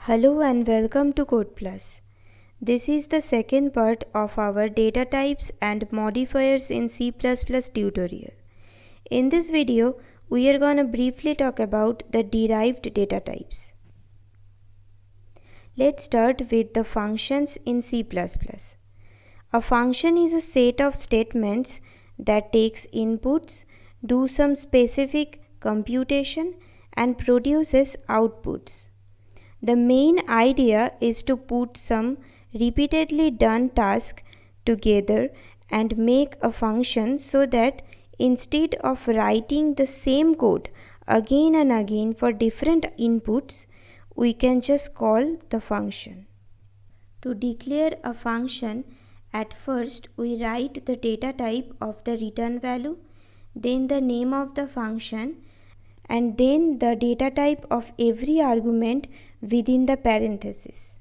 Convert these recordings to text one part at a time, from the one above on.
Hello and welcome to Code Plus. This is the second part of our data types and modifiers in C++ tutorial. In this video, we are going to briefly talk about the derived data types. Let's start with the functions in C++. A function is a set of statements that takes inputs, do some specific computation, and produces outputs. The main idea is to put some repeatedly done task together and make a function so that instead of writing the same code again and again for different inputs, we can just call the function. To declare a function, at first we write the data type of the return value, then the name of the function, and then the data type of every argument within the parenthesis.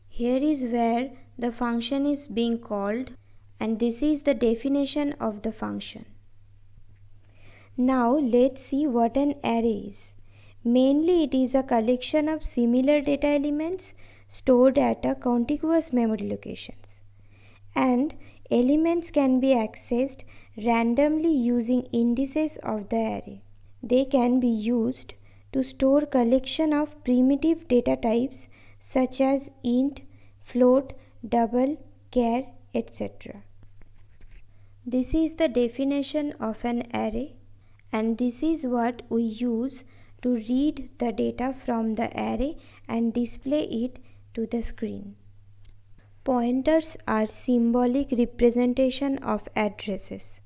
Here is where the function is being called, and this is the definition of the function. Now let's see what an array is. Mainly it is a collection of similar data elements stored at a contiguous memory locations. And elements can be accessed randomly using indices of the array. They can be used to store collection of primitive data types such as int, float, double, char, etc. This is the definition of an array, and this is what we use to read the data from the array and display it to the screen. Pointers are symbolic representation of addresses.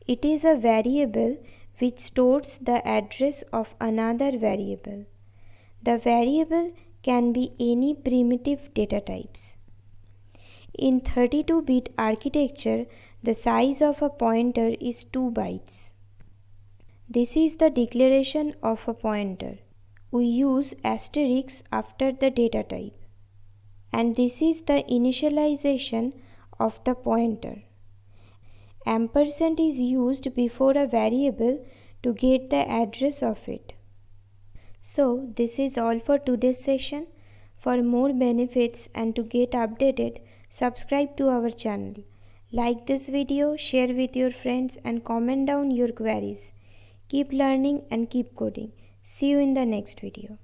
It is a variable which stores the address of another variable. The variable can be any primitive data types. In 32-bit architecture, the size of a pointer is 2 bytes. This is the declaration of a pointer. We use asterisk after the data type. And this is the initialization of the pointer. Ampersand is used before a variable to get the address of it. So this is all for today's session. For more benefits and to get updated, subscribe to our channel. Like this video, share with your friends and comment down your queries. Keep learning and keep coding. See you in the next video.